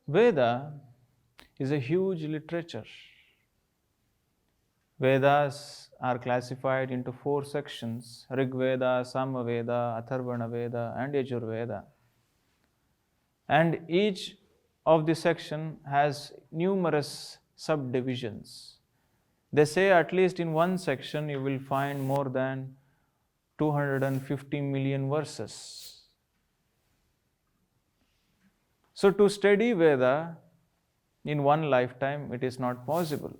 Veda is a huge literature. Vedas are classified into 4 sections: Rig Veda, Samaveda, Atharvana Veda, and Yajurveda. And each of the section has numerous subdivisions. They say at least in one section you will find more than 250 million verses. So to study Veda in one lifetime, it is not possible.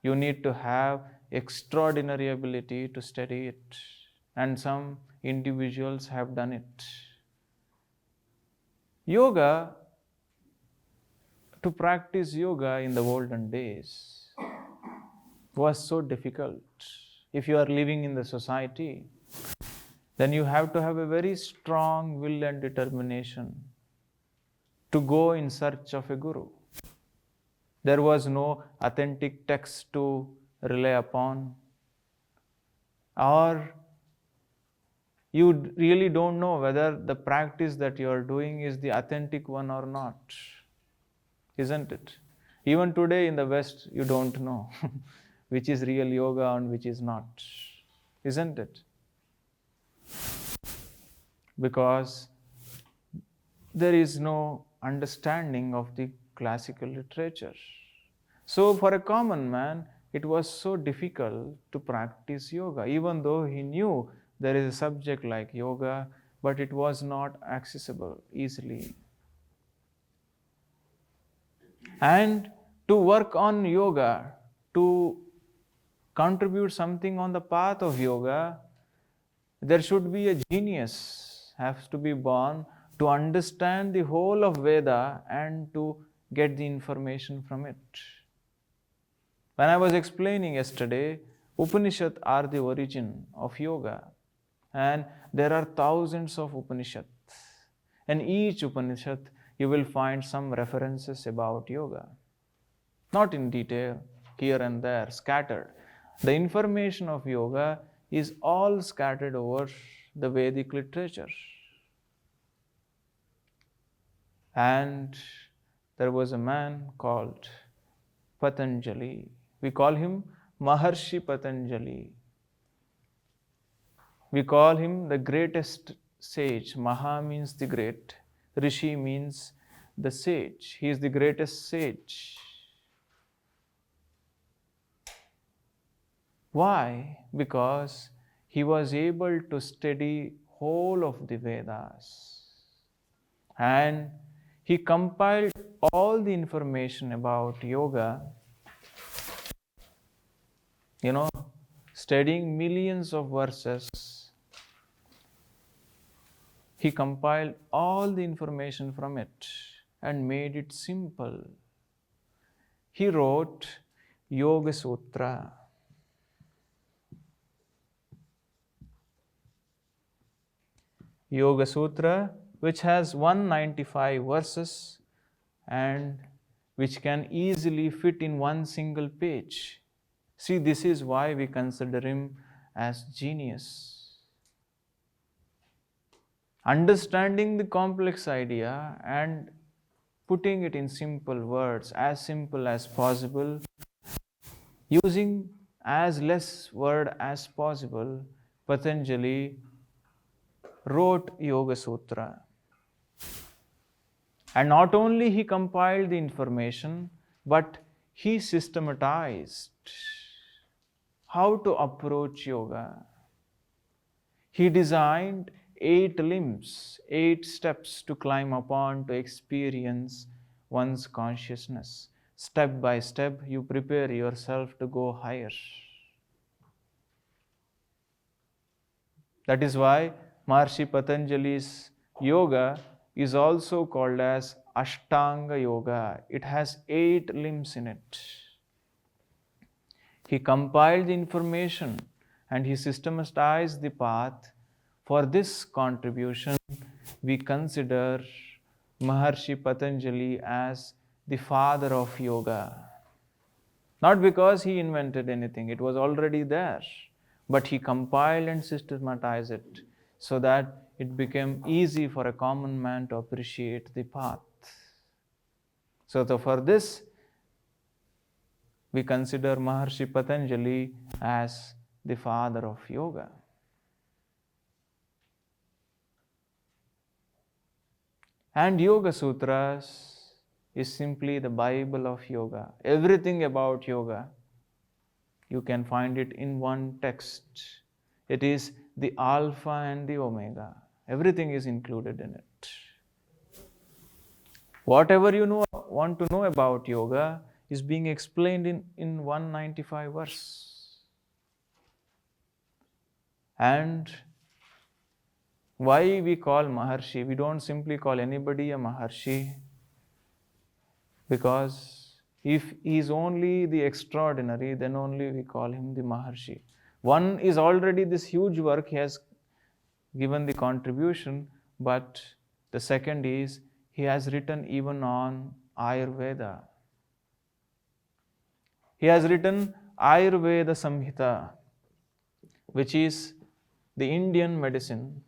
You need to have extraordinary ability to study it, and some individuals have done it. Yoga, to practice yoga in the olden days was so difficult. If you are living in the society, then you have to have a very strong will and determination to go in search of a guru. There was no authentic text to rely upon, or you really don't know whether the practice that you are doing is the authentic one or not, isn't it? Even today in the West, you don't know which is real yoga and which is not, isn't it? Because there is no understanding of the classical literature. So for a common man, it was so difficult to practice yoga, even though he knew there is a subject like yoga, but it was not accessible easily. And to work on yoga, to contribute something on the path of yoga, there should be a genius, has to be born to understand the whole of Veda and to get the information from it. When I was explaining yesterday, Upanishads are the origin of yoga, and there are thousands of Upanishads. And each Upanishad you will find some references about yoga. Not in detail, here and there, scattered. The information of yoga is all scattered over the Vedic literature. And there was a man called Patanjali. We call him Maharshi Patanjali. We call him the greatest sage. Maha means the great. Rishi means the sage. He is the greatest sage. Why? Because he was able to study whole of the Vedas. And he compiled all the information about yoga, studying millions of verses. He compiled all the information from it and made it simple. He wrote Yoga Sutra. Yoga Sutra, which has 195 verses and which can easily fit in one single page. See, this is why we consider him as genius. Understanding the complex idea and putting it in simple words, as simple as possible, using as less word as possible, Patanjali wrote Yoga Sutra. And not only he compiled the information, but he systematized how to approach yoga. He designed 8 limbs, 8 steps to climb upon to experience one's consciousness. Step by step, you prepare yourself to go higher. That is why Maharshi Patanjali's yoga is also called as Ashtanga Yoga. It has 8 limbs in it. He compiled the information and he systematized the path. For this contribution, we consider Maharshi Patanjali as the father of yoga. Not because he invented anything, it was already there, but he compiled and systematized it so that it became easy for a common man to appreciate the path. So for this, we consider Maharshi Patanjali as the father of yoga. And Yoga Sutras is simply the Bible of yoga. Everything about yoga, you can find it in one text. It is the Alpha and the Omega. Everything is included in it. Whatever you want to know about yoga is being explained in 195 verse. And why we call Maharshi? We don't simply call anybody a Maharshi, because if he is only the extraordinary, then only we call him the Maharshi. One is already this huge work, he has given the contribution, but the second is he has written even on Ayurveda. He has written Ayurveda Samhita, which is the Indian medicine.